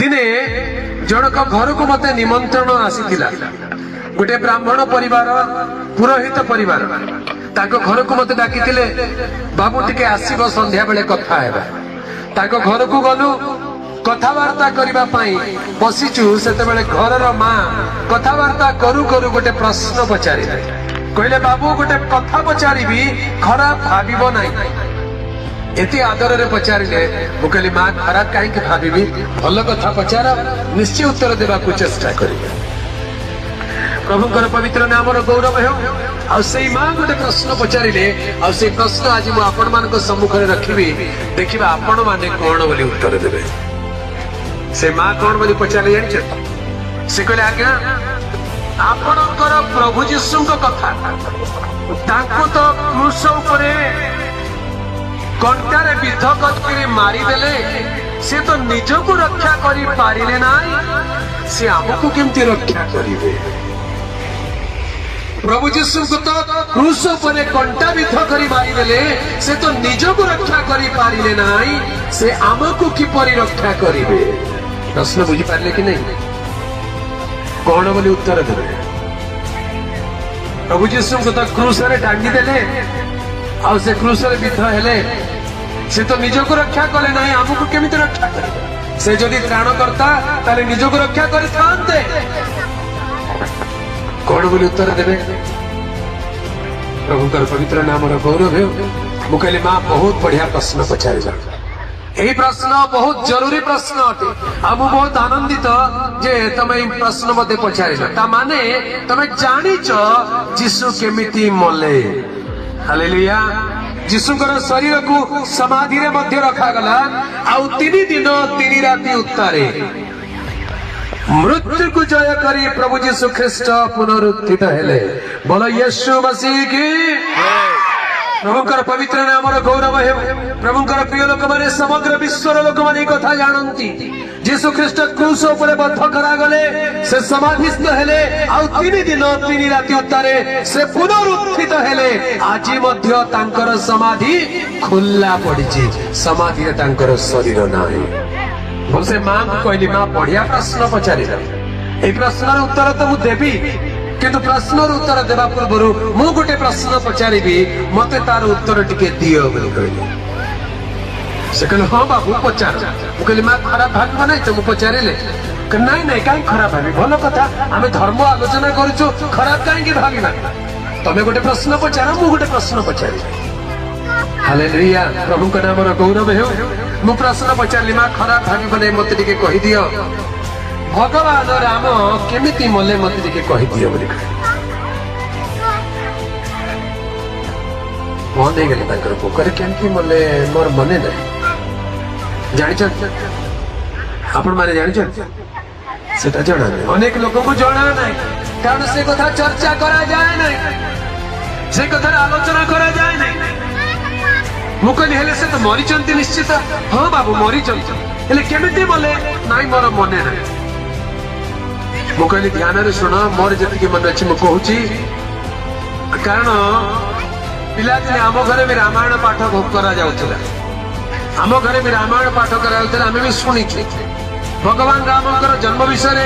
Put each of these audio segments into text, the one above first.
दिने जनक घर को मत निमंत्रण आसीथिला गोटे ब्राह्मण परिवार पुरोहित परिवार ताको घर को मत डाकिथिले बाबू टिके आसीबो संध्या बेले कथा हेबा ताको घर को गलु कथावार्ता करिबा पई बसिचु सेते बेले घरर मां कथावार्ता करू करू गोटे प्रश्न पचारिले कहले बाबू गोटे कथा पचारिबी खराब भाबिबो नै एति आदर रे पचारिले मु कहली मां खराब काहे के भाबिबी भल कथा पचार निश्चय उत्तर देबा को चेष्टा करिबे प्रभुकर पवित्र नाम रो गौरव हो आ सेई मां गोटे प्रश्न पचारिले आ सेई प्रश्न आज मु आपण मानको सम्मुख रे रखिबी देखिबा आपण माने कोन बोली उत्तर देबे से मां कोन बोली पचारे जानि से कहले आज्ञा आपणकर प्रभु यीशु को कथा ताको तो क्रूस ऊपर कंटारे विध कर मारी देले से तो निज को रक्षा करी पारिले नाई से हमको केमती रक्षा करिवे प्रभु यीशु को तो क्रूस पर कंटा विध करी मारी देले से तो निज को रक्षा करी पारिले नाई से हमको किपरि रक्षा करिवे प्रश्न बुझी पारले कि नहीं कौन बोली उत्तर देवे प्रभु यीशु को तो क्रूस रे टांगी देले आ से क्रूस रे विध हेले से तो निज को रक्षा कले नहीं हमको केमिति रक्षा करे से जदि त्राण करता ताले निज को रक्षा करि थांते कौन बोली उत्तर देवे प्रभुकर पवित्र नाम रो गौरव हो मु कहली मां बहुत बढ़िया प्रश्न पचारिला यही प्रश्न बहुत जरूरी प्रश्न अटे आ मु बहुत आनंदित जे तमे प्रश्न मते पचारिला ता माने तमे जानिच यीशु केमिति मले हालेलुया यीशुकर शरीर को समाधि रे मध्य रखा गला आउ 3 दिन 3 राति उत्तारे मृत्यु को जय करी प्रभु यीशु ख्रीस्ट पुनरुत्थित हेले बोलो यीशु मसीह की प्रभुकर पवित्र नाम गौरव है प्रभुकर प्रिय लोक माने समग्र विश्वर लोक माने कथा जानती यीशु ख्रीस्ट क्रूस ऊपर बद्ध करा गले से समाधिस्थ हेले आउ 3 दिन 3 राति उत्तारे से पुनरुत्थित हेले आजि मध्य तांकर समाधि खुल्ला पड़िछि समाधि रे तांकर शरीर नाही बोलसे मां को कहली मां बढ़िया प्रश्न पचारिला ए प्रश्नर उत्तर तो मु देबी किंतु प्रश्नर उत्तर देबा पूर्व मु गोटे प्रश्न पचारिबी मते तार उत्तर टिके दियो बोली कहली से कहले हां बाबू पचार मु कहली मां खराब भाबिबो नै तो मु पचारिले कि नहीं नहीं काई खराब भाबी भलो कथा आमे धर्म आलोचना करछु खराब काई के भाबिबा तमे गोटे प्रश्न पचार मु गोटे प्रश्न पचारि हालेलुया प्रभु का नाम रो गौरव हो मु प्रश्न पचारली मां खराब भाबिबो नै मते टिके कहि दियो भगवान राम केमिति मले मते टिके कहि दियो बोली मन दे गेले ताकर पोकर केमति मले मोर मने नै जानि छ आपण माने जानि छ सेटा जणा नै अनेक लोक को जणा नै कारण से कथा चर्चा करा जाय नै से कथा आलोचना करा जाय नै मुकली हेले से तो मरि चंती निश्चित हां बाबू मरि चंती हेले केमिति मले नाइ मोर मने नै मुकली ध्यान रे सुन मोर जति मन अछि मु कहूची कारण पिला दिने आम घरे भी रामायण पाठ करा जाउतला आम घरे भी रामायण पाठ करा जाउतला आमे भी सुनी भगवान रामकर जन्म विषय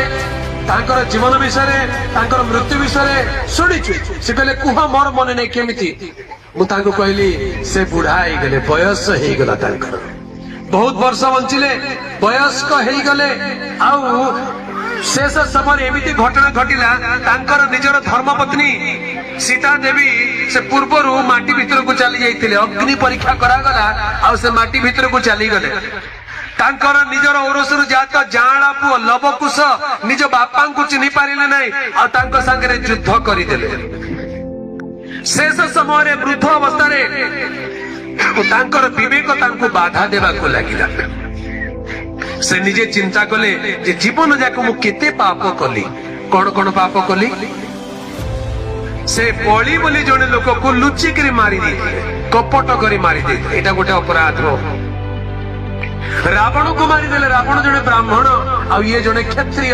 तांकर जीवन विषय तांकर मृत्यु विषय सुनी से कहले कुहा मोर मन नै केमिति मु तांको कहली से बुढ़ा हे गेले बयस हे गेला तांकर बहुत वर्ष बंचिले वयस्क हे गेले आउ शेष समय एमिति घटना घटिला तांकर निजर धर्मपत्नी सीता देवी से पूर्वरु माटी भीतर को चली जाइतिले अग्नि परीक्षा करा गला आ से माटी भीतर को चली गले तांकर निजर औरसरु जात जाळा पु लबकुश निज बापा को चिन्हि पारिले नै आ तांको संगे युद्ध करि देले शेष समय वृद्ध अवस्था रे तांकर विवेक तांको बाधा देबा को लागिला से निजे चिंता कले जे जीवन जाक मु केते पाप कली कोन कोन पाप कली से बळी बोली जने लोक को लुचि करी मारी दी कपट करी मारी दे एटा गोटे अपराध रो रावण को मारी देले रावण जने ब्राह्मण आ ये जने क्षत्रिय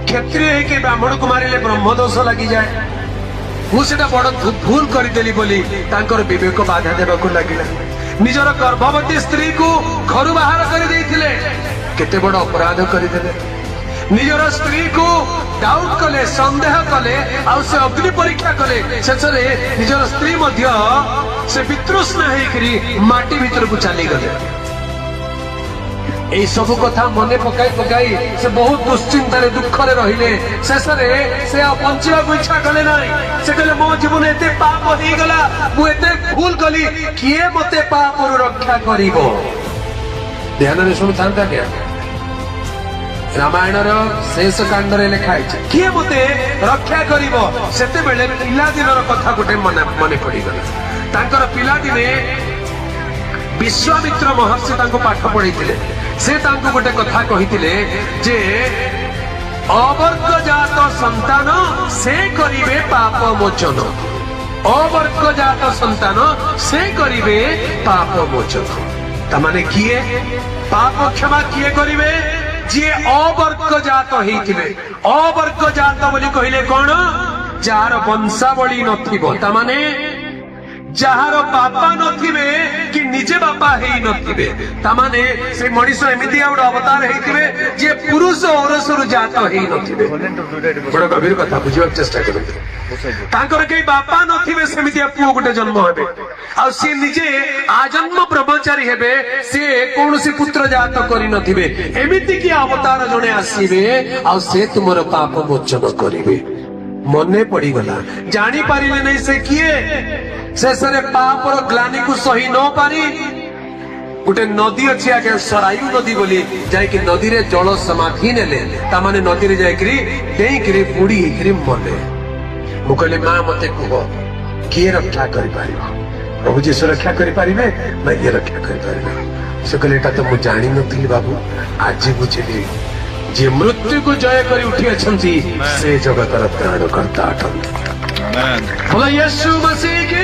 क्षत्रिय है के ब्राह्मण को मारिले ब्रह्म दोष लागि जाय मु सेटा बड़ भूल करी देली बोली तांकर विवेक बाधा देबा को लागिला निजर गर्भवती स्त्री को घर बाहर कर देथिले केते बड़ अपराध करदेले निजर स्त्री को डाउट कले संदेह कले आ से अग्नि परीक्षा कले शेषे निजर स्त्री मध्य से वितृष्णा होकरी माटी भीतर को चली गले এই सब कथा मने पकाई पकाई से बहुत दुश्चिंतार दुखरे रहिले शेषे से बंचा इच्छा कले ना से कहले मो जीवन एते पाप हो गला मु एते भूल कली किए मते पाप रक्षा करिवो ध्यान रे सुन था क्या रामायण शेष कांड लिखाई किए मते रक्षा करिवो सेते बेले पिला दिन कथा गोटे मने पड़ीगला तांकर पिला दिने विश्वामित्र महर्षि तांको पाठ पढ़ी से तांको गोटे कथा कहिथिले जे अवर्गजात संतान से करिवे पाप मोचन अवर्गजात संतान से करिवे पाप मोचन तमाने किए पाप क्षमा किए करिवे जे अवर्गजात होइथिबे अवर्गजात बोली कहिले कोन जार वंशावली नथिबो तमाने जार बापा नथिबे कि निजे बापा हेई नथिबे तमाने से मनीष एमिति आउड अवतार हेइथिबे जे पुरुष औरसरु जात हेई नथिबे बड़ गभीर कथा बुझिबा चेष्टा करबे तांकर के बापा नथिबे सेमिति पुओ गोटे जन्म हेबे आ से निजे आजन्म ब्रह्मचारी हेबे से कोनसी पुत्र जात करि नथिबे एमिति कि अवतार जने आसीबे आ से तुमर पाप मोचन करिवे मने पड़ी गला जानी पारिले नहीं से किए शेषे पाप ग्लानी को सही न पारी गोटे नदी अच्छी आगे सरायु नदी बोली जाकि नदी रे जल समाधि नेले तामाने नदी रे जाकरी डेईकरी बुड़ी हेकरी मले मु कहले मां मते कह किए रक्षा करि पारिबो प्रभु जी सुरक्षा करि पारिबे ना ये रक्षा करि पारिबे से कहले एटा तो मु जानि नथिली बाबू आज बुझिली जे मृत्यु को जय करी उठी अछंती से जगतर त्राणकर्ता अटंती बोलो यीशु मसीह की